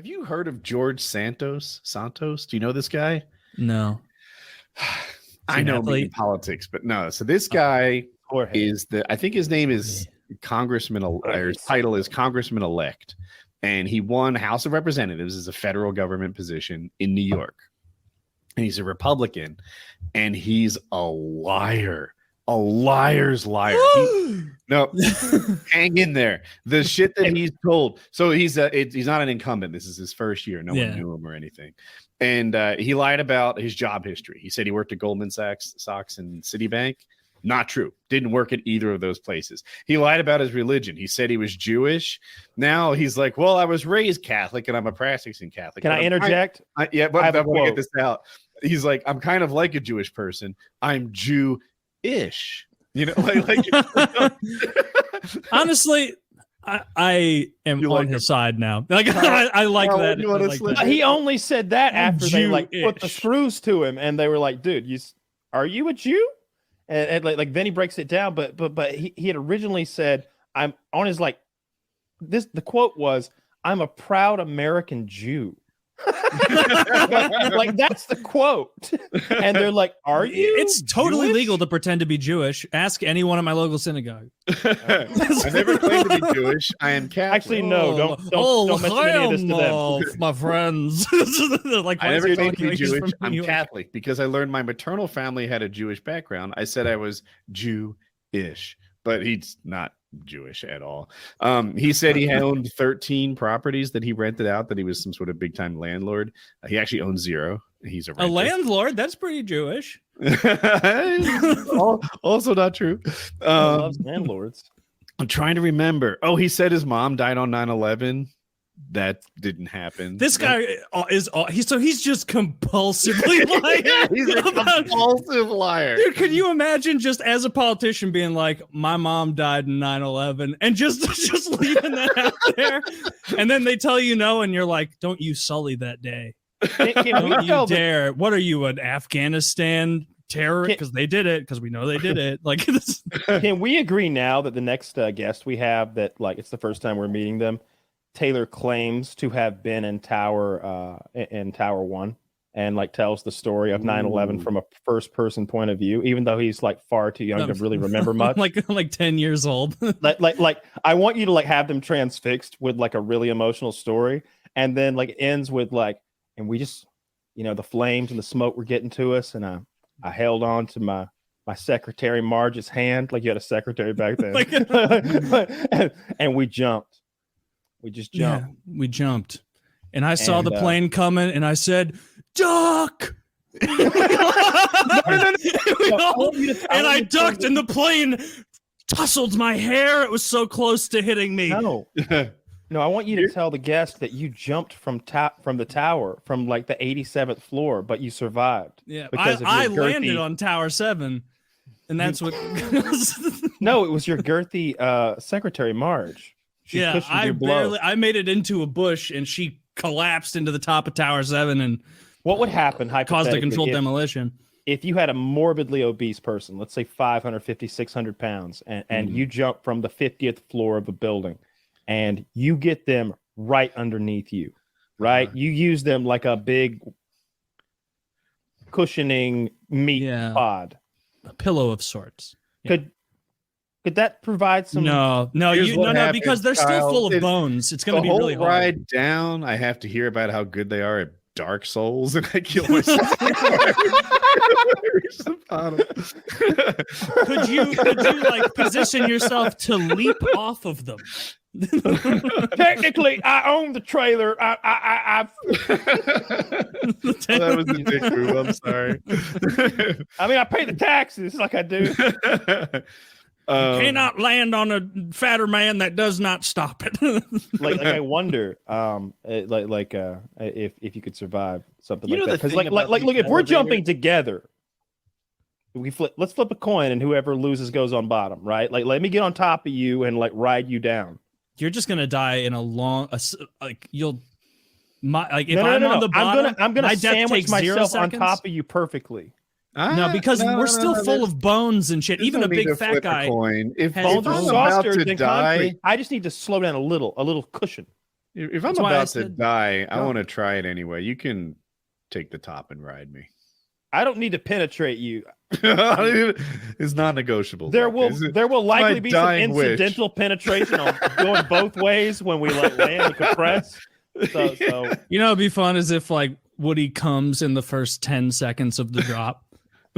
Have you heard of George Santos? Santos? Do you know this guy? No. I know me in politics, but no. So this guy is I think his name is Congressman, or his title is Congressman elect. And he won House of Representatives as a federal government position in New York. And he's a Republican, and he's a liar. A liar's liar. No, hang in there. The shit that he's told. So he's not an incumbent. This is his first year. No one knew him or anything. And he lied about his job history. He said he worked at Goldman Sachs and Citibank. Not true. Didn't work at either of those places. He lied about his religion. He said he was Jewish. Now he's like, well, I was raised Catholic and I'm a practicing Catholic. Can I interject? Yeah, but I'm going to get this out. He's like, I'm kind of like a Jewish person. I'm Jew-ish. You know, like honestly, I am on his side now. Like I like that. He only said that after they like put the screws to him, and they were like, "Dude, are you a Jew?" And like then he breaks it down, but he had originally said, "I'm on his like this." The quote was, "I'm a proud American Jew." Like that's the quote, and they're like, "Are you?" It's totally Jewish? Legal to pretend to be Jewish. Ask anyone at my local synagogue. I never claimed to be Jewish. I am Catholic. Actually, no. Don't mention any of this to them, my friends. Like, I never claimed to be Jewish. I'm Catholic because I learned my maternal family had a Jewish background. I said I was Jew-ish, but he's not Jewish at all. He said he owned 13 properties that he rented out, that he was some sort of big time landlord. He actually owns 0. He's a landlord. That's pretty Jewish. Also not true. Loves landlords. I'm trying to remember. Oh, he said his mom died on 9/11. That didn't happen. This guy he's just compulsively lying. He's a compulsive liar. Dude, could you imagine just as a politician being like, my mom died in 9/11 and just leaving that out there? And then they tell you no, and you're like, don't you sully that day. Don't you dare. What are you, an Afghanistan terrorist? Because they did it, because we know they did it. Like, can we agree now that the next guest we have, that like it's the first time we're meeting them, Taylor claims to have been in Tower 1 and like tells the story of 9/11 from a first person point of view, even though he's like far too young to really remember much. like 10 years old. like I want you to like have them transfixed with like a really emotional story, and then like ends with like, and we just, you know, the flames and the smoke were getting to us, and I held on to my secretary Marge's hand, like you had a secretary back then. And we jumped. We just jumped. Yeah, we jumped. And I saw the plane coming, and I said, duck! And I ducked, and the plane tussled my hair. It was so close to hitting me. No, I want you to tell the guest that you jumped from the tower, from like the 87th floor, but you survived. Yeah, I landed on Tower 7, and that's what... No, it was your girthy secretary, Marge. I made it into a bush, and she collapsed into the top of Tower 7, and what would happen? Caused a controlled demolition. If you had a morbidly obese person, let's say 550, 600 pounds, and you jump from the 50th floor of a building, and you get them right underneath you, right? You use them like a big cushioning meat pod, a pillow of sorts. Could that provide some? No, because they're still full of bones. It's going to be really hard. Ride down, I have to hear about how good they are at Dark Souls, and I kill myself. Could you like position yourself to leap off of them? Technically, I own the trailer. That was the dick move. I'm sorry. I mean, I pay the taxes like I do. Cannot land on a fatter man that does not stop it. like I wonder, if you could survive something like that. Because look, if we're jumping together, let's flip a coin, and whoever loses goes on bottom, right? Like, let me get on top of you and like ride you down. You're just gonna die in a long, like you'll. On the bottom, I'm gonna sandwich myself on top of you perfectly. No, because we're still full of bones and shit. Even a big fat guy. If bones are softer than concrete, I just need to slow down a little cushion. If I'm about to die, I want to try it anyway. You can take the top and ride me. I don't need to penetrate you. It's not negotiable. There will likely be some incidental penetration on going both ways when we land and compress. So it'd be fun as if like Woody comes in the first 10 seconds of the drop.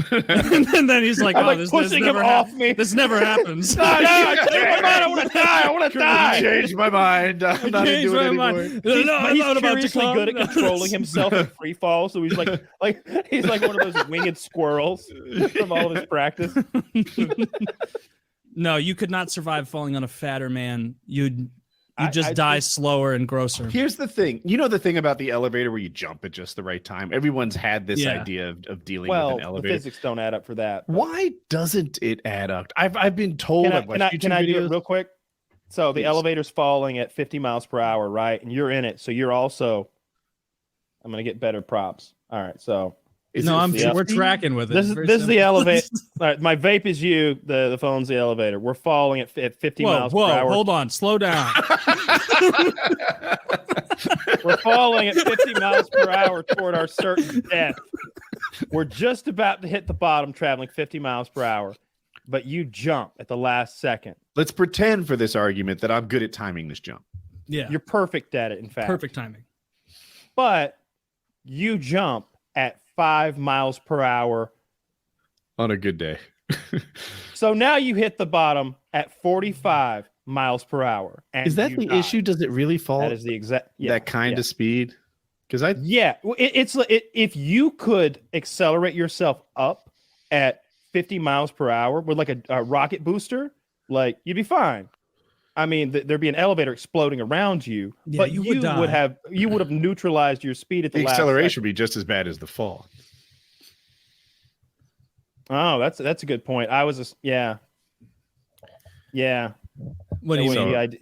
and then he's like, this pushing him off me. This never happens. I want to die. I want to die. Change my mind. I'm not into it anymore. He's curiously good at controlling himself in free fall, so he's like he's like one of those winged squirrels from all of his practice. No, you could not survive falling on a fatter man. You'd just die slower and grosser. Here's the thing. You know the thing about the elevator where you jump at just the right time? Everyone's had this idea of dealing with an elevator. The physics don't add up for that. But why doesn't it add up? I've been told. Can I do it real quick? So the elevator's falling at 50 miles per hour, right? And you're in it. So you're also, I'm going to get better props. All right. So. We're tracking with it. This is the elevator. All right, my vape is you. The phone's the elevator. We're falling at 50 miles per hour. Hold on. Slow down. We're falling at 50 miles per hour toward our certain death. We're just about to hit the bottom traveling 50 miles per hour, but you jump at the last second. Let's pretend for this argument that I'm good at timing this jump. Yeah. You're perfect at it, in fact. Perfect timing. But you jump at 5 miles per hour on a good day. So now you hit the bottom at 45 miles per hour. And is that the issue? Does it really fall? That is the exact that kind of speed? Because if you could accelerate yourself up at 50 miles per hour with like a rocket booster, like you'd be fine. I mean, there'd be an elevator exploding around you, but you would have neutralized your speed at the last acceleration would be just as bad as the fall. Oh, that's a good point. I was just yeah. What do you mean?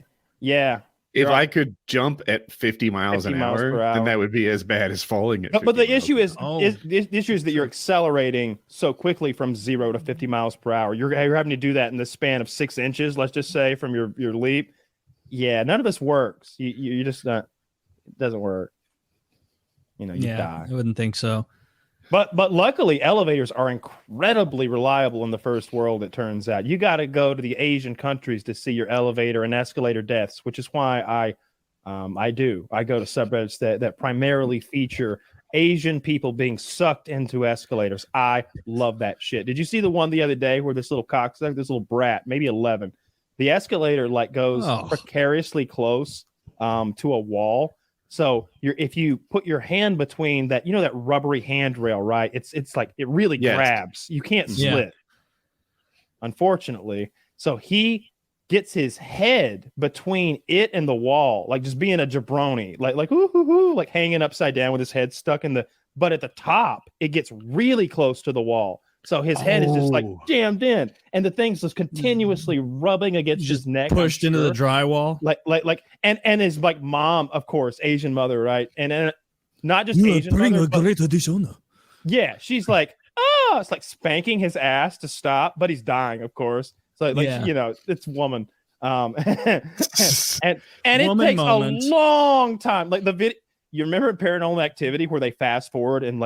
If I could jump at 50 miles an hour, then that would be as bad as falling at 50 But the issue is that you're accelerating so quickly from 0 to 50 miles per hour. You're having to do that in the span of 6 inches, let's just say, from your leap. Yeah, none of this works. You just not. It doesn't work. You die. I wouldn't think so. But luckily, elevators are incredibly reliable in the first world, it turns out. You got to go to the Asian countries to see your elevator and escalator deaths, which is why I go to subreddits that primarily feature Asian people being sucked into escalators. I love that shit. Did you see the one the other day where this little cocksucker, this little brat, maybe 11, the escalator goes precariously close to a wall. So if you put your hand between that, that rubbery handrail, right? It's like it really grabs. You can't slip, unfortunately. So he gets his head between it and the wall, like just being a jabroni, like hanging upside down with his head stuck in but at the top, it gets really close to the wall. So his head is just like jammed in, and the thing's just continuously rubbing against his neck, pushed into the drywall. And his mom, of course, Asian mother, right? And not just Asian mother, great addition. Yeah, she's like, it's like spanking his ass to stop, but he's dying, of course. So it's woman. And it takes a long time. Like the video, you remember Paranormal Activity where they fast forward and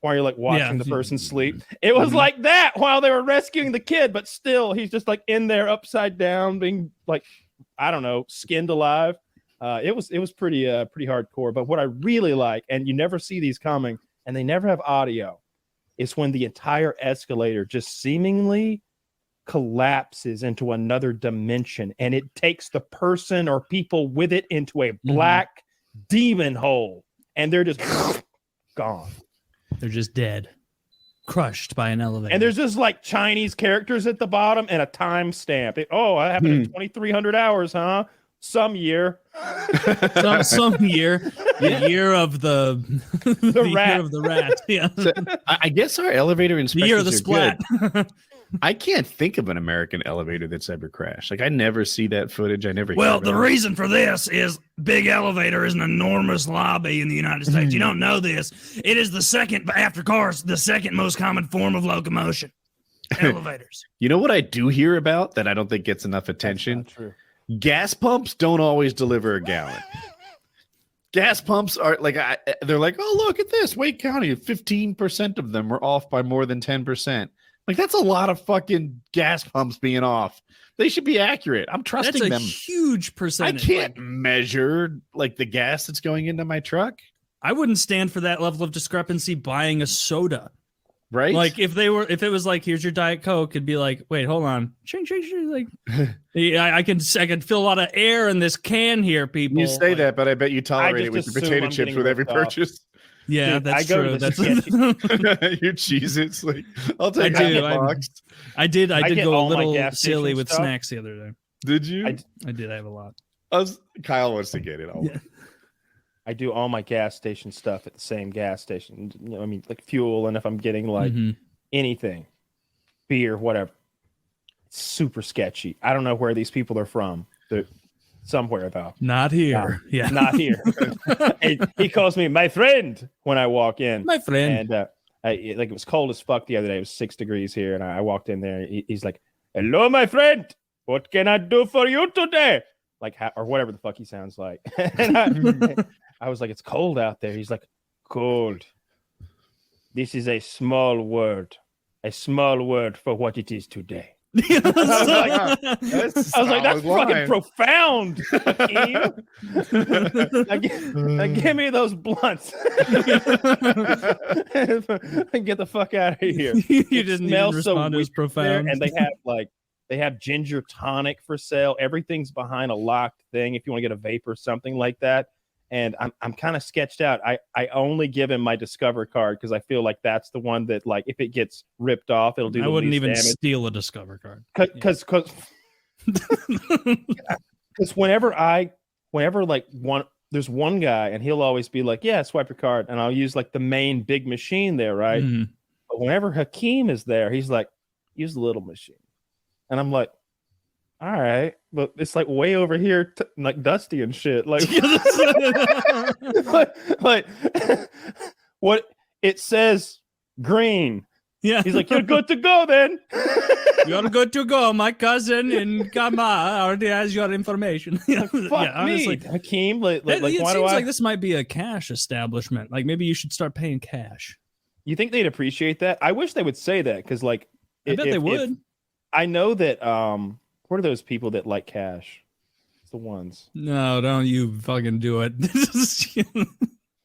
while you're watching the person sleep. It was like that while they were rescuing the kid, but still he's just in there upside down, being I don't know, skinned alive. It was pretty hardcore. But what I really like, and you never see these coming, and they never have audio, is when the entire escalator just seemingly collapses into another dimension, and it takes the person or people with it into a black demon hole, and they're just gone. They're just dead, crushed by an elevator. And there's just Chinese characters at the bottom and a time stamp. That happened in 2,300 hours, huh? Some year. some year. The year of the rat. Year of the rat. Yeah. So, I guess our elevator inspectors the year of the splat. I can't think of an American elevator that's ever crashed. I never see that footage. I never. Well, the reason for this is big elevator is an enormous lobby in the United States. You don't know this. It is the second, after cars, the second most common form of locomotion. Elevators. You know what I do hear about that I don't think gets enough attention? Gas pumps don't always deliver a gallon. gas pumps are like, they're like, oh, look at this. Wake County, 15% of them were off by more than 10%. Like, that's a lot of fucking gas pumps being off. They should be accurate. I'm trusting them. That's a huge percentage. I can't measure like the gas that's going into my truck. I wouldn't stand for that level of discrepancy buying a soda. Right. Like if it was like, here's your Diet Coke, it'd be like, wait, hold on. Ching, ching, ching. Like, I can feel a lot of air in this can here, people. You say that, but I bet you tolerate it with your potato chips with every purchase. Yeah, Dude, that's true. That's your Cheez-Its. Like, I'll take a box. I did go a little silly with stuff. snacks the other day. Did you? I did. I have a lot. Kyle wants to get it all. Yeah. I do all my gas station stuff at the same gas station. You know, I mean, like fuel, and if I'm getting like anything, beer, whatever, it's super sketchy. I don't know where these people are from. They're somewhere though. Not here. Yeah, not here. He calls me my friend when I walk in. My friend. And it was cold as fuck the other day. It was 6 degrees here, and I walked in there. He's like, "Hello, my friend. What can I do for you today?" Like, or whatever the fuck he sounds like. And I was like, "It's cold out there." He's like, "Cold. This is a small word for what it is today." I was like, that's fucking profound. Give me those blunts. Get the fuck out of here. You didn't even respond as profound. And they have ginger tonic for sale. Everything's behind a locked thing if you want to get a vape or something like that. And I'm kind of sketched out. I only give him my Discover card because I feel like that's the one that, like, if it gets ripped off, it'll do the least damage. I wouldn't even steal a Discover card. Because whenever like there's one guy and he'll always be like, yeah, swipe your card. And I'll use like the main big machine there, right? Mm-hmm. But whenever Hakeem is there, he's like, use the little machine. And I'm like, all right, but it's like way over here, like dusty and shit. Like, like what it says, green. Yeah, he's like, you're good to go then. You're good to go. My cousin in Kama already has your information. Like, fuck honestly, me, Hakeem. It seems like this might be a cash establishment. Like maybe you should start paying cash. You think they'd appreciate that? I wish they would say that because, like, I bet they would. I know that. What are those people that like cash? It's the ones. No, don't you fucking do it.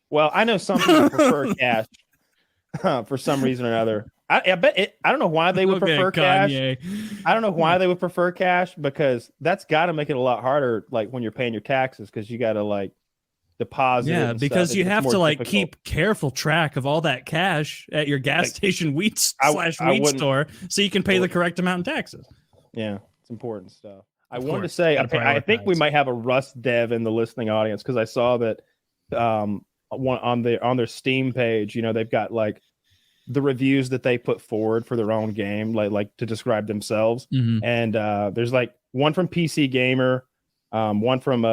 Well, I know some people prefer cash for some reason or another. I bet it. I don't know why they would prefer cash. I don't know why they would prefer cash because that's got to make it a lot harder. Like when you're paying your taxes, because you got to like deposit. Yeah, because you have to like keep careful track of all that cash at your gas station wheat store, so you can pay the correct amount in taxes. Yeah. Important stuff. I wanted to say, I think we might have a Rust dev in the listening audience because I saw that on their Steam page, you know, they've got like the reviews that they put forward for their own game, like to describe themselves. Mm-hmm. And there's like one from PC Gamer, one from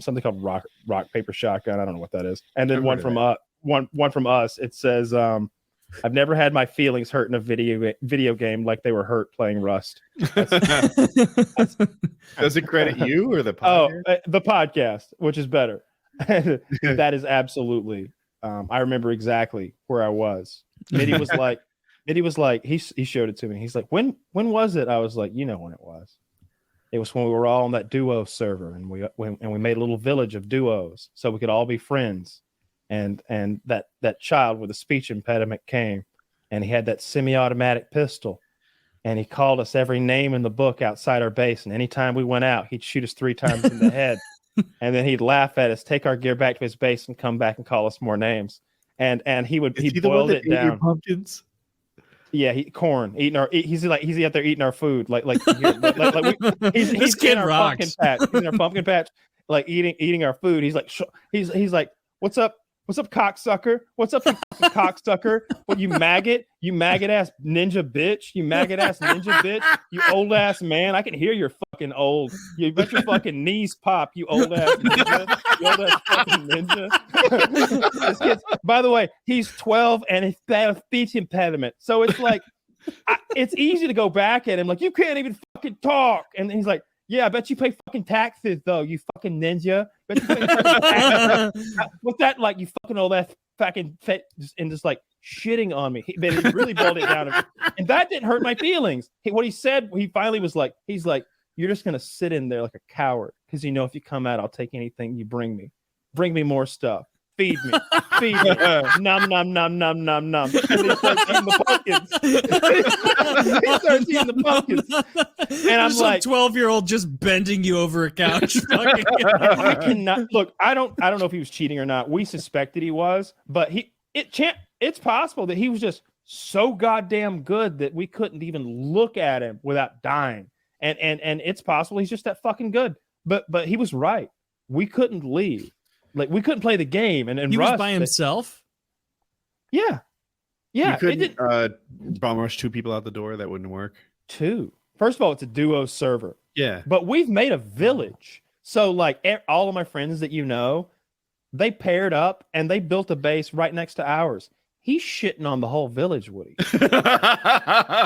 something called Rock Paper Shotgun. I don't know what that is, and then one from us. It says, I've never had my feelings hurt in a video game like they were hurt playing Rust. Does it credit you or the podcast? The podcast, which is better. That is absolutely. I remember exactly where I was. Mitty was like, he showed it to me. He's like, when was it? I was like, you know when it was. It was when we were all on that duo server, and we made a little village of duos so we could all be friends. And that child with a speech impediment came, and he had that semi-automatic pistol, and he called us every name in the book outside our base. And anytime we went out, he'd shoot us 3 times in the head, and then he'd laugh at us, take our gear back to his base, and come back and call us more names. And he boiled it down. Your pumpkins? Yeah, corn eating he's out there eating our food like he's this kid in our rocks. Pumpkin patch. He's in our pumpkin patch, like eating our food. He's like he's like, what's up, cocksucker? What's up, you cocksucker? What, you maggot ass ninja bitch? You maggot ass ninja bitch? You old ass man? I can hear you're fucking old. You bet your fucking knees pop, you old ass ninja. You old ass fucking ninja. This kid's, by the way, he's 12 and he's got a speech impediment. So it's like, it's easy to go back at him like, you can't even fucking talk. And he's like, Yeah, I bet you pay fucking taxes though, you fucking ninja. Bet you pay fucking taxes. What's that like? You fucking all that fucking and just like shitting on me. But he really boiled it down, and that didn't hurt my feelings. What he said, he finally was like, he's like, you're just gonna sit in there like a coward because you know if you come out, I'll take anything you bring me. Bring me more stuff. Feed me. Feed me. Nom, nom, nom, nom, nom, nom. And he starts eating the pumpkins. He starts eating the pumpkins. And I'm like, 12-year-old just bending you over a couch. I cannot look. I don't know if he was cheating or not. We suspected he was, but it's possible that he was just so goddamn good that we couldn't even look at him without dying. And it's possible he's just that fucking good. But he was right. We couldn't leave. Like we couldn't play the game, and he was by himself. Yeah. You couldn't bomb rush 2 people out the door. That wouldn't work. 2. First of all, it's a duo server. Yeah, but we've made a village. So like all of my friends that you know, they paired up and they built a base right next to ours. He's shitting on the whole village, Woody.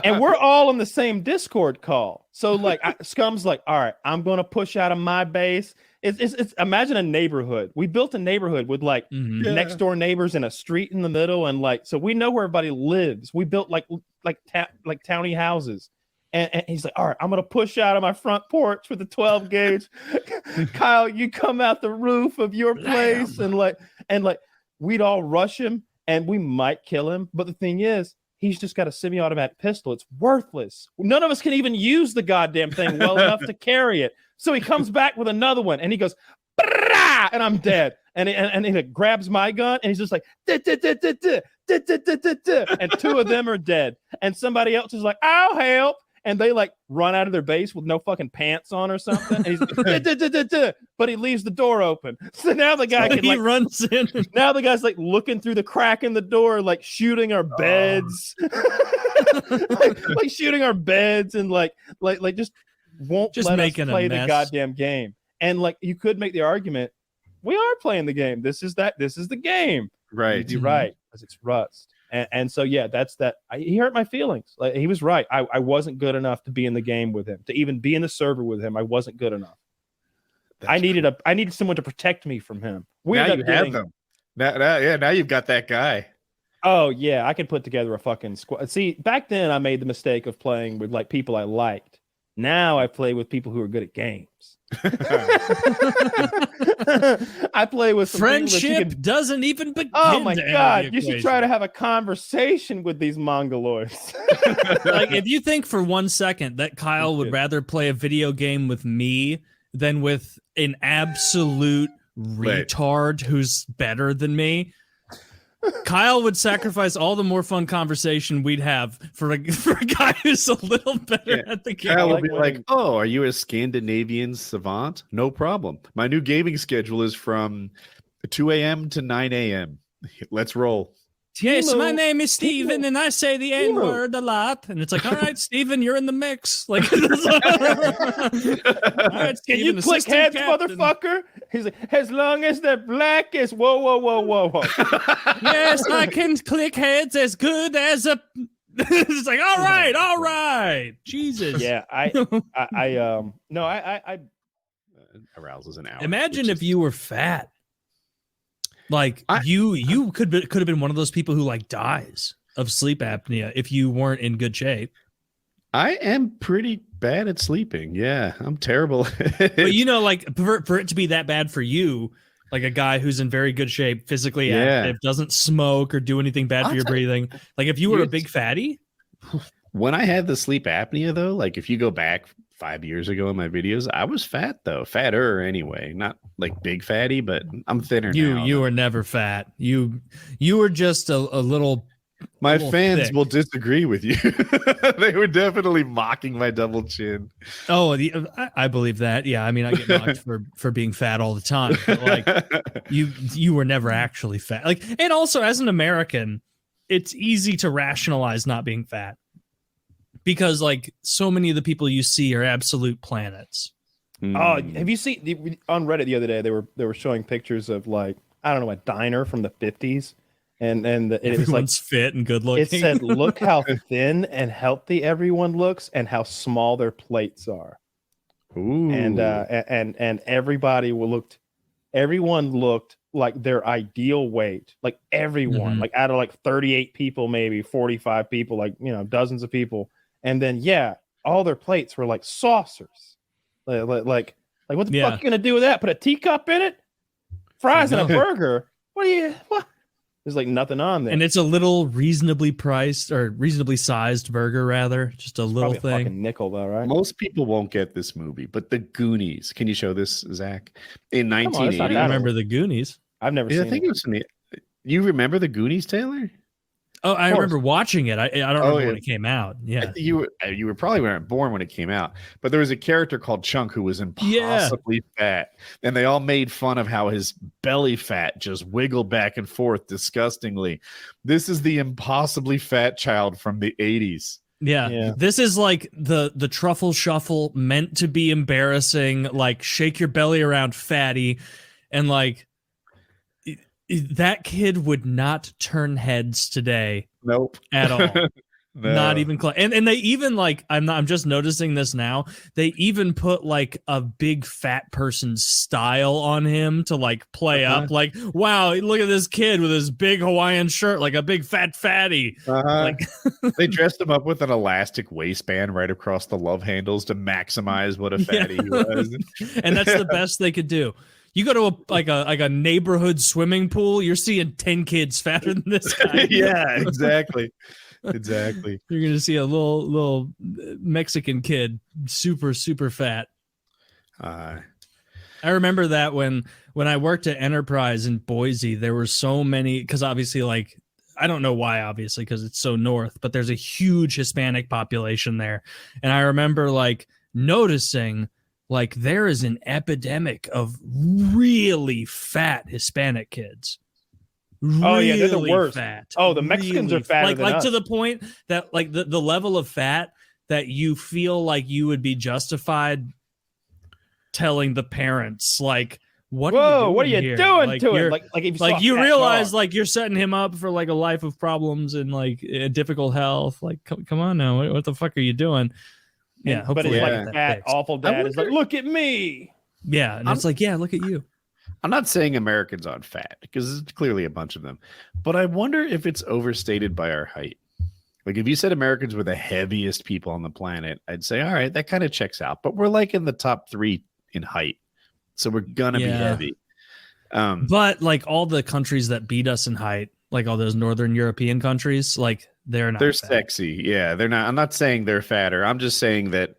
And we're all in the same Discord call. So like Scum's like, all right, I'm going to push out of my base. It's imagine a neighborhood. We built a neighborhood with like next door neighbors and a street in the middle. And like, so we know where everybody lives. We built like towny houses. And he's like, all right, I'm going to push out of my front porch with the 12 gauge. Kyle, you come out the roof of your place. And like, we'd all rush him. And we might kill him. But the thing is, he's just got a semi-automatic pistol. It's worthless. None of us can even use the goddamn thing well enough to carry it. So he comes back with another one. And he goes, Brah! And I'm dead. And he like, grabs my gun. And he's just like, and 2 of them are dead. And somebody else is like, I'll help. And they like run out of their base with no fucking pants on or something. And he's like, but he leaves the door open. So now the guy runs in. Now the guy's like looking through the crack in the door, like shooting our beds, like shooting our beds, and like just won't just let us play the goddamn game. And like you could make the argument, we are playing the game. This is the game. Right. You're right, because it's Rust. And so, yeah, that's that. He hurt my feelings. Like he was right. I wasn't good enough to be in the game with him, to even be in the server with him. I wasn't good enough. I needed someone to protect me from him. Now you have them. Now you've got that guy. Oh yeah, I could put together a fucking squad. See, back then I made the mistake of playing with like people I liked. Now I play with people who are good at games. I play with friendship doesn't even begin. Oh my god! You should try to have a conversation with these mongoloids. Like, if you think for 1 second that Kyle would rather play a video game with me than with an absolute retard who's better than me, Kyle would sacrifice all the more fun conversation we'd have for a guy who's a little better at the game. Kyle would be like, oh, are you a Scandinavian savant? No problem. My new gaming schedule is from 2 a.m. to 9 a.m. Let's roll. Yes, my name is Steven, and I say the N-word a lot. And it's like, all right, Steven, you're in the mix. Like, all right, can you click heads, captain, motherfucker? He's like, as long as they're black as whoa. Yes, I can click heads as good as a. It's like, all right. Jesus. Yeah, I arouses an hour. Imagine if you were fat. Like you could have been one of those people who like dies of sleep apnea if you weren't in good shape. I am pretty bad at sleeping. Yeah, I'm terrible. But you know, like for it to be that bad for you, like a guy who's in very good shape, physically active, doesn't smoke or do anything bad for your breathing. Like if you were a big fatty. When I had the sleep apnea, though, like if you go back 5 years ago in my videos, I was fat though, fatter anyway, not like big fatty, but I'm thinner now. You were never fat. You were just a little. My fans thick. Will disagree with you. They were definitely mocking my double chin. Oh, I believe that. Yeah, I mean, I get mocked for being fat all the time. But like, you were never actually fat. Like, and also as an American, it's easy to rationalize not being fat. Because like so many of the people you see are absolute planets. Oh, have you seen on Reddit the other day? They were showing pictures of like, I don't know, a diner from the 50s, and it was like fit and good looking. It said, "Look how thin and healthy everyone looks, and how small their plates are." Ooh. And everyone looked like their ideal weight, like everyone, like out of like 38 people, maybe 45 people, like, you know, dozens of people. And then, all their plates were like saucers. Like what the fuck are you gonna do with that? Put a teacup in it? Fries and a burger? What? There's like nothing on there. And it's a little reasonably priced or reasonably sized burger, rather. Just a little Probably thing. A fucking nickel, though, right? Most people won't get this movie, but The Goonies. Can you show this, Zach? In 1980. I remember The Goonies. I've never seen it. I think it was you remember The Goonies, Taylor? Oh, I remember watching it. I don't remember when it came out. Yeah, you were probably weren't born when it came out, but there was a character called Chunk who was impossibly fat, and they all made fun of how his belly fat just wiggled back and forth disgustingly. This is the impossibly fat child from the 80s. Yeah. This is like the truffle shuffle meant to be embarrassing, like shake your belly around, fatty, and like. That kid would not turn heads today. Nope. At all. No. Not even close. And they even like I'm just noticing this now. They even put like a big fat person's style on him to like play up. Like, wow, look at this kid with his big Hawaiian shirt, like a big fat fatty. Like they dressed him up with an elastic waistband right across the love handles to maximize what a fatty he was. And that's the best they could do. You go to a neighborhood swimming pool, you're seeing 10 kids fatter than this guy. Yeah, exactly. Exactly. You're gonna see a little Mexican kid, super, super fat. I remember that when I worked at Enterprise in Boise, there were so many, because obviously, like, I don't know why, obviously, because it's so north, but there's a huge Hispanic population there. And I remember like noticing like there is an epidemic of really fat Hispanic kids. Really they're the worst. Fat. Oh, the Mexicans are fatter than us. To the point that like the level of fat that you feel like you would be justified telling the parents like, what are you doing like, to it? Like if you realize like you're setting him up for like a life of problems and like difficult health. Like, come on now, what the fuck are you doing? Yeah, but it's like fat, awful dad is like, look at me. Yeah, and it's like, yeah, look at you. I'm not saying Americans aren't fat because there's clearly a bunch of them, but I wonder if it's overstated by our height. Like if you said Americans were the heaviest people on the planet, I'd say, all right, that kind of checks out. But we're like in the top 3 in height, so we're gonna be heavy. But like all the countries that beat us in height, like all those Northern European countries, like they're not. They're fat. sexy, yeah. They're not. I'm not saying they're fatter. I'm just saying that.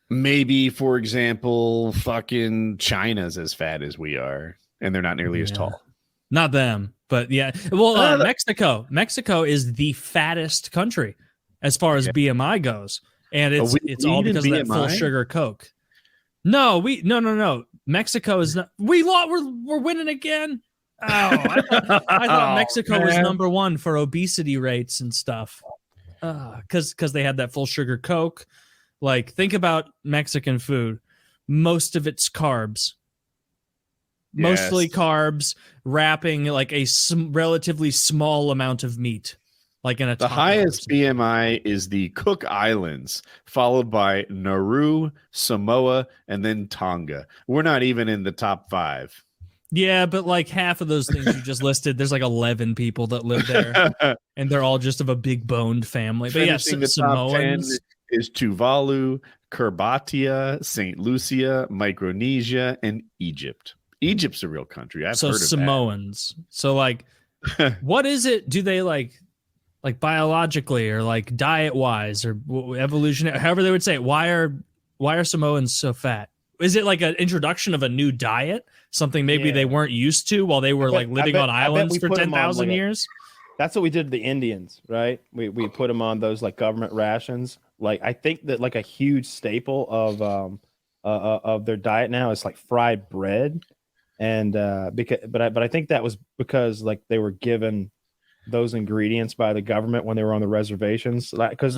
Maybe, for example, fucking China's as fat as we are, and they're not nearly as tall. Not them, but yeah. Well, Mexico. Mexico is the fattest country as far as BMI goes, and it's all because of that full sugar Coke. No. Mexico is not. We're winning again. Oh, I thought Mexico was number 1 for obesity rates and stuff. Because they had that full sugar Coke. Like, think about Mexican food. Most of it's carbs. Mostly carbs, wrapping like a relatively small amount of meat. Like in a The highest BMI is the Cook Islands, followed by Nauru, Samoa, and then Tonga. We're not even in the top 5. Yeah, but like half of those things you just listed, there's like 11 people that live there, and they're all just of a big boned family. But yeah, Samoans is Tuvalu, Kiribati, St. Lucia, Micronesia, and Egypt. Egypt's a real country. I've heard of Samoans. That. So like, what is it? Do they like biologically or like diet wise or evolution? However they would say it. Why are Samoans so fat? Is it like an introduction of a new diet? Something maybe they weren't used to while they were like living on islands for 10,000 years? That's what we did to the Indians, right? We put them on those like government rations. Like I think that like a huge staple of their diet now is like fried bread, and but I think that was because like they were given those ingredients by the government when they were on the reservations. Because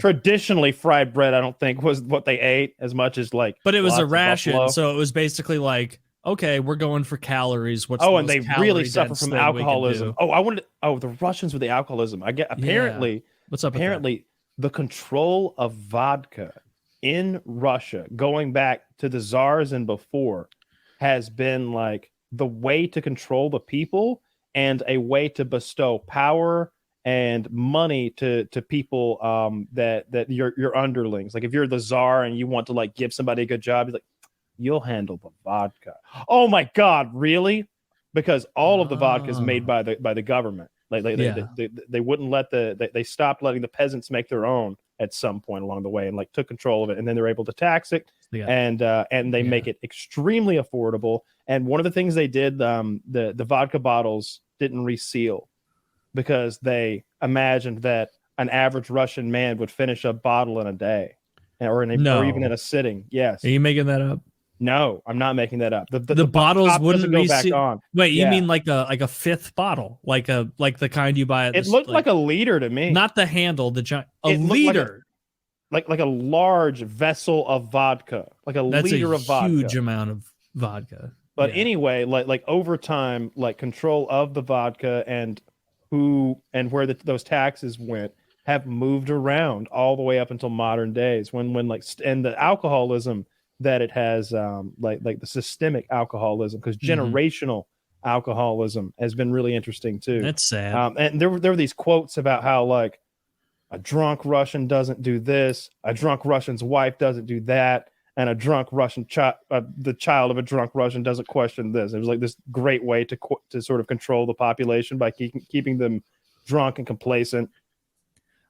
traditionally fried bread, I don't think was what they ate as much as like. But it was a ration, so it was basically like, okay, we're going for calories. What's and they really suffer from alcoholism. The Russians with the alcoholism. I get apparently. What's up? Apparently, the control of vodka in Russia, going back to the czars and before, has been like the way to control the people and a way to bestow power and money to people that your underlings. Like if you're the czar and you want to like give somebody a good job, you're like, you'll handle the vodka. Oh my God, really? Because all of the vodka is made by the government. Like they wouldn't let they stopped letting the peasants make their own at some point along the way and like took control of it, and then they're able to tax it and they make it extremely affordable. And one of the things they did, the vodka bottles didn't reseal because they imagined that an average Russian man would finish a bottle in a day or even in a sitting. Yes. Are you making that up? No, I'm not making that up. The bottles wouldn't go back on. Wait, you mean like a fifth bottle, like the kind you buy at it looked like a liter to me. Not the handle, a liter. Like a large vessel of vodka, like that's liter of vodka. Huge amount of vodka. But anyway, like over time, like control of the vodka and who and where those taxes went have moved around all the way up until modern days when like and the alcoholism that it has, like the systemic alcoholism, because generational alcoholism has been really interesting too. That's sad. And there were these quotes about how like a drunk Russian doesn't do this, a drunk Russian's wife doesn't do that, and a drunk Russian the child of a drunk Russian doesn't question this. It was like this great way to sort of control the population by keeping them drunk and complacent.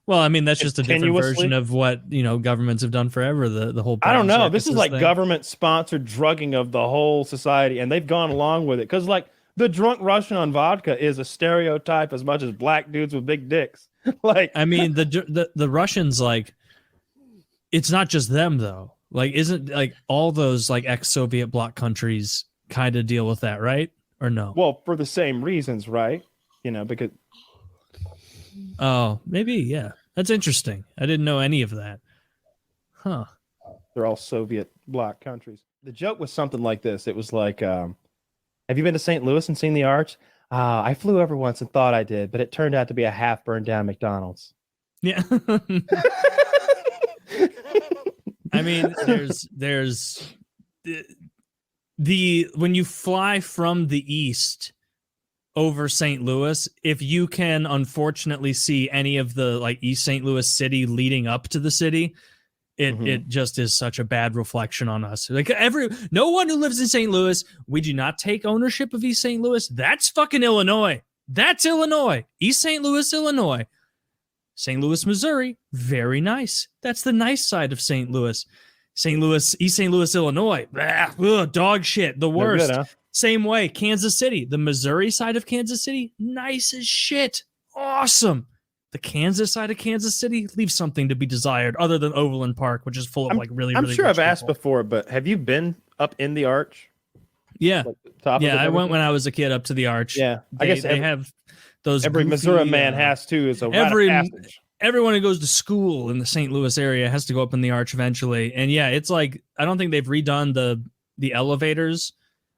Well, I mean, that's just a different version of what, governments have done forever. The whole I don't know. This is like government sponsored drugging of the whole society, and they've gone along with it because like the drunk Russian on vodka is a stereotype as much as black dudes with big dicks. Like, I mean, the Russians, like, it's not just them though. Like, isn't like all those like ex-Soviet bloc countries kind of deal with that, right? Or no? Well, for the same reasons, right? Because. Oh, maybe, yeah. That's interesting. I didn't know any of that. Huh. They're all Soviet bloc countries. The joke was something like this. It was like, have you been to St. Louis and seen the Arch? I flew over once and thought I did, but it turned out to be a half burned down McDonald's. Yeah. I mean, there's when you fly from the east over St. Louis, if you can unfortunately see any of the like East St. Louis city leading up to the city, it just is such a bad reflection on us. Like no one who lives in St. Louis, we do not take ownership of East St. Louis. That's fucking Illinois. That's Illinois. East St. Louis, Illinois. St. Louis, Missouri, very nice. That's the nice side of St. Louis. St. Louis, East St. Louis, Illinois. Dog shit. The worst. Good, huh? Same way, Kansas City, the Missouri side of Kansas City, nice as shit. Awesome. The Kansas side of Kansas City leaves something to be desired other than Overland Park, which is full of like really I'm sure I've people. asked before, but have you been up in the Arch? Yeah. Like I went when I was a kid up to the Arch. Yeah. I guess they have those every goofy, Missouri man has to is a rite of passage. Everyone who goes to school in the St. Louis area has to go up in the Arch eventually. And yeah, it's like I don't think they've redone the elevators.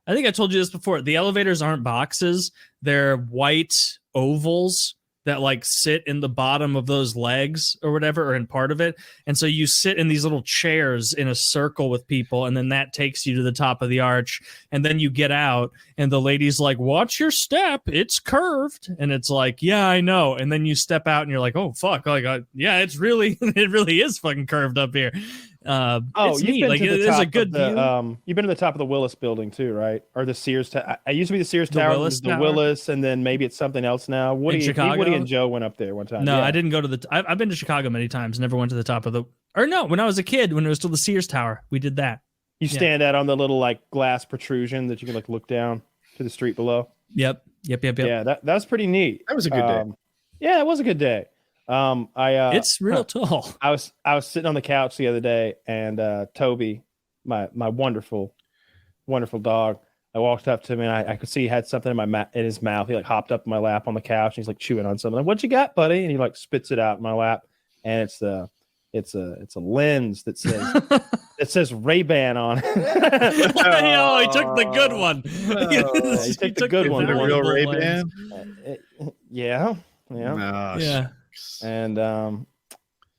I think I told you this before. The elevators aren't boxes. They're white ovals that like sit in the bottom of those legs or whatever, or in part of it. And so you sit in these little chairs in a circle with people, and then that takes you to the top of the arch. And then you get out and the lady's like, watch your step. It's curved. And it's like, yeah, I know. And then you step out and you're like, oh, fuck. Like, yeah, it really is fucking curved up here. It's neat. Like, there's a good view. You've been to the top of the Willis building too, right? Or the Sears I used to be the Sears Tower, the Willis, and then maybe it's something else now. Woody and Joe went up there one time. No, I didn't go to I've been to Chicago many times, never went to the top of when I was a kid, when it was still the Sears Tower, we did that. You stand out on the little like glass protrusion that you can like look down to the street below. Yep. Yeah, that was pretty neat. That was a good day. Yeah, it was a good day. It's real tall. I was sitting on the couch the other day, and Toby, my wonderful dog, I walked up to him and I could see he had something in his mouth. He like hopped up in my lap on the couch and he's like chewing on something. Like, what you got, buddy? And he like spits it out in my lap, and it's a lens that says Ray-Ban on it. Oh, he took the good one. He took the good one. The real Ray-Ban. Yeah. Yeah. And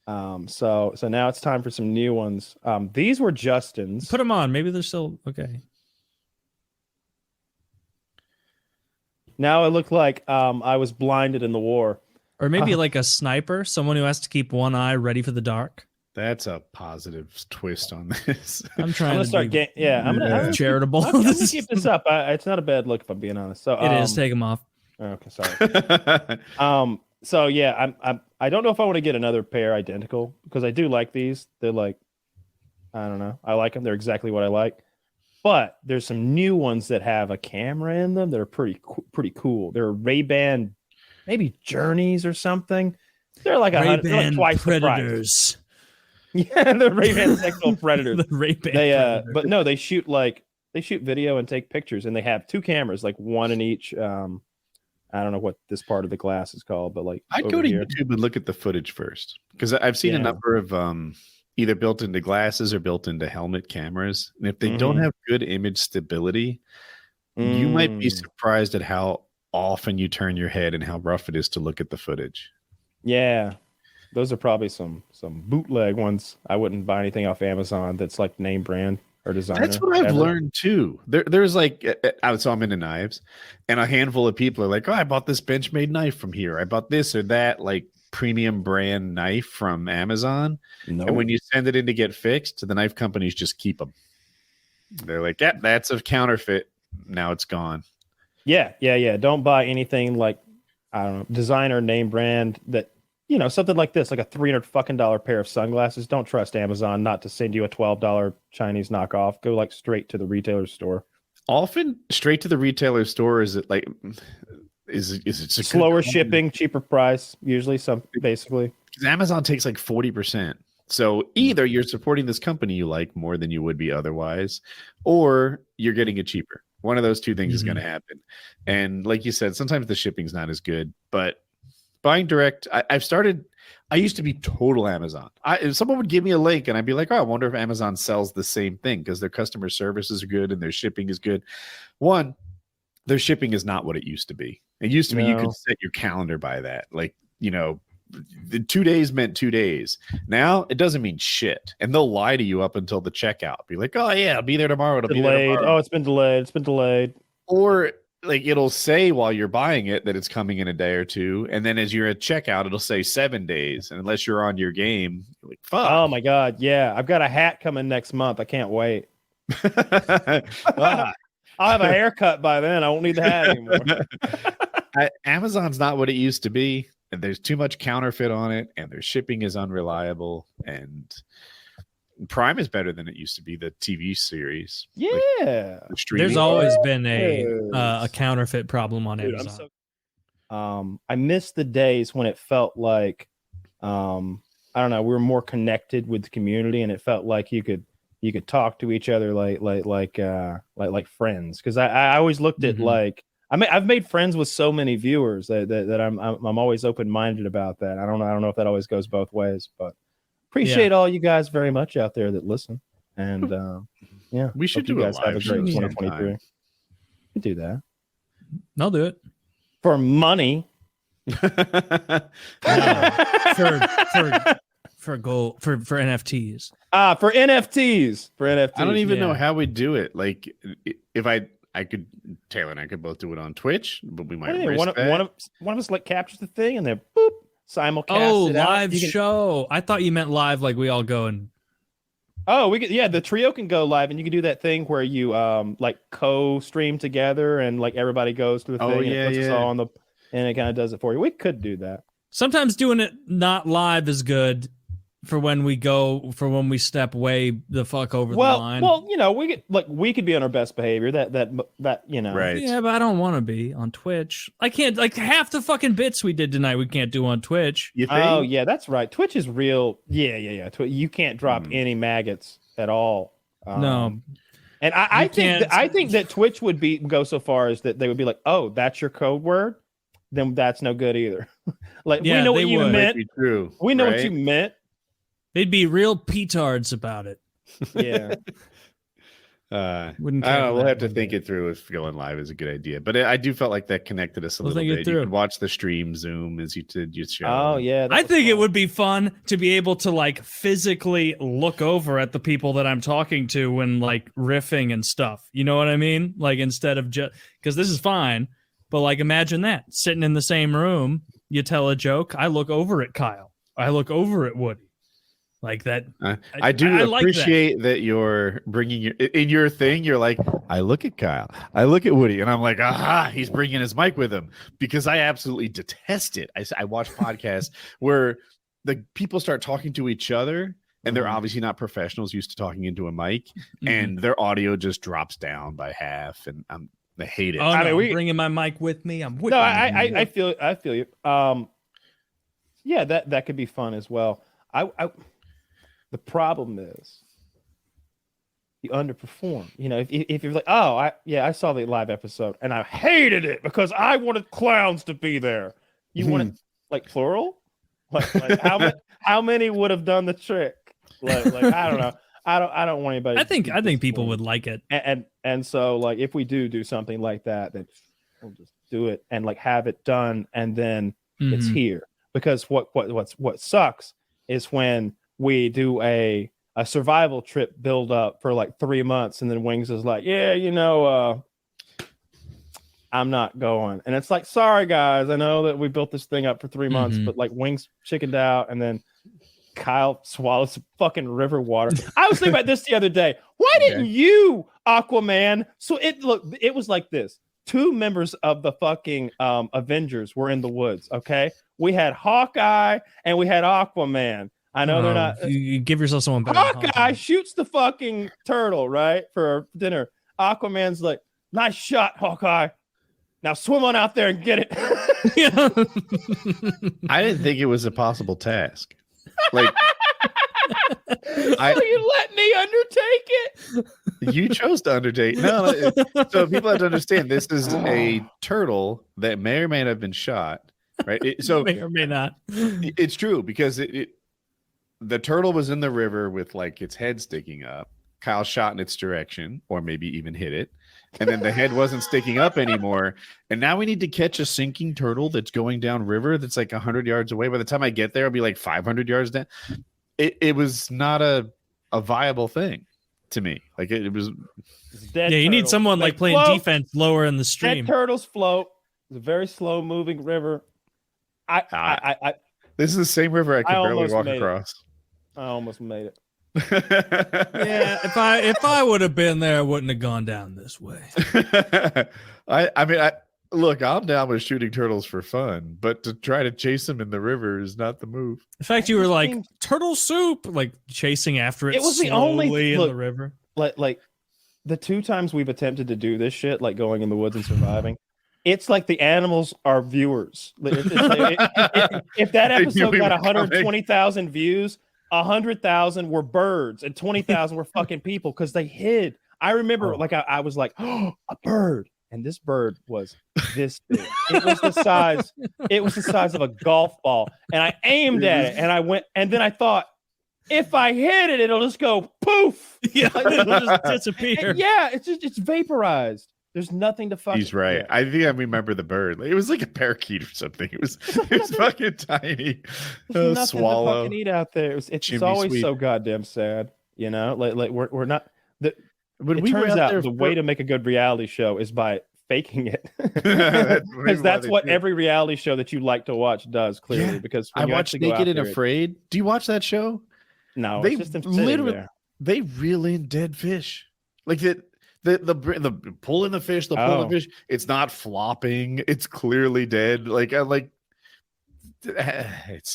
So now it's time for some new ones. These were Justin's. Put them on. Maybe they're still okay. Now it looked like I was blinded in the war. Or maybe like a sniper, someone who has to keep one eye ready for the dark. That's a positive twist on this. I'm trying to start getting. Yeah, I'm gonna charitable. I'm gonna keep this up. It's not a bad look if I'm being honest. So it is. Take them off. Okay, sorry. So yeah, I don't know if I want to get another pair identical because I do like these. They're like, I don't know. I like them. They're exactly what I like. But there's some new ones that have a camera in them that are pretty cool. They're Ray-Ban, maybe Journeys or something. They're like Ray-Ban twice Predators. The price. Yeah, the Ray-Ban sexual predators. The Ray-Ban Predators. But no, they shoot video and take pictures, and they have two cameras, like one in each. I don't know what this part of the glass is called, but like I'd go to YouTube and look at the footage first because I've seen a number of either built into glasses or built into helmet cameras, and if they don't have good image stability, you might be surprised at how often you turn your head and how rough it is to look at the footage. Yeah, those are probably some bootleg ones. I wouldn't buy anything off Amazon that's like name brand or designer. That's what I've learned too. There's like, so I'm into knives, and a handful of people are like, "Oh, I bought this Benchmade knife from here. I bought this or that like premium brand knife from Amazon." No. And when you send it in to get fixed, the knife companies just keep them. They're like, "Yeah, that's a counterfeit. Now it's gone." Yeah. Don't buy anything like, I don't know, designer name brand that. Something like this, like a $300 pair of sunglasses. Don't trust Amazon not to send you a $12 Chinese knockoff. Go like straight to the retailer store. Often straight to the retailer store. Is it like, is it slower shipping, cheaper price? Usually basically. Because Amazon takes like 40%. So either you're supporting this company you like more than you would be otherwise, or you're getting it cheaper. One of those two things is going to happen. And like you said, sometimes the shipping's not as good, but buying direct, I used to be total Amazon. If someone would give me a link and I'd be like, "Oh, I wonder if Amazon sells the same thing," because their customer services are good and their shipping is good. One, their shipping is not what it used to be. It used to be you could set your calendar by that. Like, the 2 days meant 2 days. Now it doesn't mean shit. And they'll lie to you up until the checkout. Be like, "Oh yeah, I'll be there tomorrow. It'll be delayed. Tomorrow." Oh, it's been delayed. Or like it'll say while you're buying it that it's coming in a day or two, and then as you're at checkout, it'll say 7 days. And unless you're on your game, you're like, fuck. Oh my god, yeah. I've got a hat coming next month. I can't wait. I'll have a haircut by then. I won't need the hat anymore. Amazon's not what it used to be, and there's too much counterfeit on it, and their shipping is unreliable, and Prime is better than it used to be, the TV series. Yeah. There's always been a counterfeit problem on Amazon. I miss the days when it felt like I don't know, we were more connected with the community, and it felt like you could talk to each other like friends. Because I always looked at like I've made friends with so many viewers that I'm always open-minded about that. I don't know if that always goes both ways, but appreciate all you guys very much out there that listen. And yeah, we should do you guys have a great 2023. We do that. I'll do it for money. For NFTs. For NFTs. I don't even know how we do it. Like if I could, Taylor and I could both do it on Twitch, but we might risk that. One of us like captures the thing and then boop, simulcast. Oh, live show. I thought you meant live, like we all go and. Oh, we could. Yeah, the trio can go live, and you can do that thing where you like co-stream together, and like everybody goes to the thing. And it puts us all on the, and it kind of does it for you. We could do that. Sometimes doing it not live is good for when we step way the fuck over the line. Well, we could be on our best behavior. That right. Yeah, but I don't want to be on Twitch. I can't, like, half the fucking bits we did tonight we can't do on Twitch. You think? Oh yeah, that's right. Twitch is real. Yeah. You can't drop any maggots at all. No. And I think that Twitch would go so far as that they would be like, "Oh, that's your code word? Then that's no good either." Like, we know what you meant. We know what you meant. They'd be real petards about it. Yeah. Wouldn't I care don't know. for We'll that have to one think day. it through if going live is a good idea. But I do felt like that connected us a We'll little think it bit. You through. could watch the stream Zoom as you did your show. Oh yeah, I think it would be fun to be able to like physically look over at the people that I'm talking to when like riffing and stuff. You know what I mean? Like instead of just because this is fine, but like imagine that sitting in the same room, you tell a joke. I look over at Kyle. I look over at Woody. Like that. I do appreciate like that you're bringing in your thing. You're like, I look at Kyle, I look at Woody, and I'm like, aha, he's bringing his mic with him because I absolutely detest it. I watch podcasts where the people start talking to each other and they're obviously not professionals used to talking into a mic, and their audio just drops down by half, and I hate it. Oh, I mean, I'm bringing my mic with me. I'm with I feel you. Yeah, that could be fun as well. The problem is you underperform. You know, if you're like, oh, I saw the live episode and I hated it because I wanted clowns to be there. You want it like plural? Like how many would have done the trick? Like I don't know. I don't want anybody. I think people would like it. And so like if we do something like that, then we'll just do it and like have it done and then it's here. Because what sucks is when we do a survival trip build up for like 3 months and then Wings is like, yeah, I'm not going. And it's like, sorry guys, I know that we built this thing up for 3 months, but like Wings chickened out and then Kyle swallows some fucking river water. I was thinking about this the other day. Why didn't you, Aquaman? So it was like this. 2 members of the fucking Avengers were in the woods, okay? We had Hawkeye and we had Aquaman. I know they're not. You give yourself someone better. Hawkeye shoots the fucking turtle, right? For dinner. Aquaman's like, nice shot, Hawkeye. Now swim on out there and get it. I didn't think it was a possible task. Like, you let me undertake it. You chose to undertake. No, so people have to understand this is a turtle that may or may not have been shot, right? So may or may not. It's true because the turtle was in the river with like its head sticking up. Kyle shot in its direction, or maybe even hit it, and then the head wasn't sticking up anymore. And now we need to catch a sinking turtle that's going down river that's like 100 yards away. By the time I get there, I'll be like 500 yards down. It was not a viable thing to me. Like it was. You need someone like playing defense lower in the stream. Dead turtles float. It's a very slow moving river. This is the same river I can barely walk across. I almost made it. Yeah, if I would have been there, I wouldn't have gone down this way. I mean, look, I'm down with shooting turtles for fun, but to try to chase them in the river is not the move. In fact, you were like turtle soup, like chasing after it. It was the only in the river. Like the 2 times we've attempted to do this shit, like going in the woods and surviving. It's like the animals are viewers. If that episode got 120,000 views, 100,000 were birds and 20,000 were fucking people because they hid. I remember, like I was like, oh, a bird, and this bird was this big. It was the size. It was the size of a golf ball, and I aimed at it, and I went, and then I thought, if I hit it, it'll just go poof. Yeah, it'll just disappear. Yeah, it's vaporized. There's nothing to fucking. He's right. I think I remember the bird. It was like a parakeet or something. It was fucking tiny. There's nothing swallow. to fucking eat out there. It's always sweet. So goddamn sad. You know, like we're not. It turns out the way to make a good reality show is by faking it, because that's what every reality show that you like to watch does. Clearly, because I watched Naked and Afraid. Do you watch that show? No, they it's just literally they reel in dead fish, like it. The pulling the fish, pulling the fish. It's not flopping. It's clearly dead. They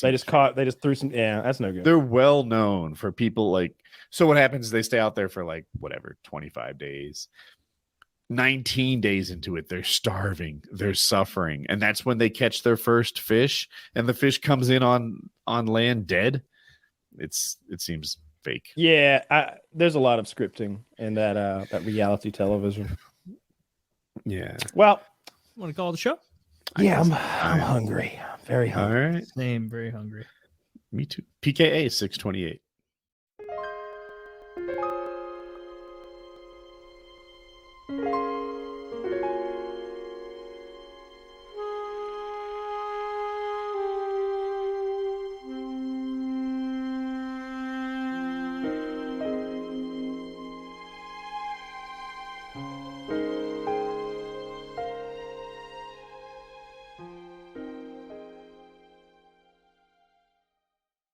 just threw some. Yeah, that's no good. They're well known for people like. So what happens is they stay out there for like whatever 25 days. 19 days into it, they're starving. They're suffering, and that's when they catch their first fish, and the fish comes in on land dead. It seems fake. Yeah, there's a lot of scripting in that reality television. Yeah. Well, want to call it a show? Yeah, I'm hungry. I'm very hungry. All right. Same, very hungry. Me too. PKA 628.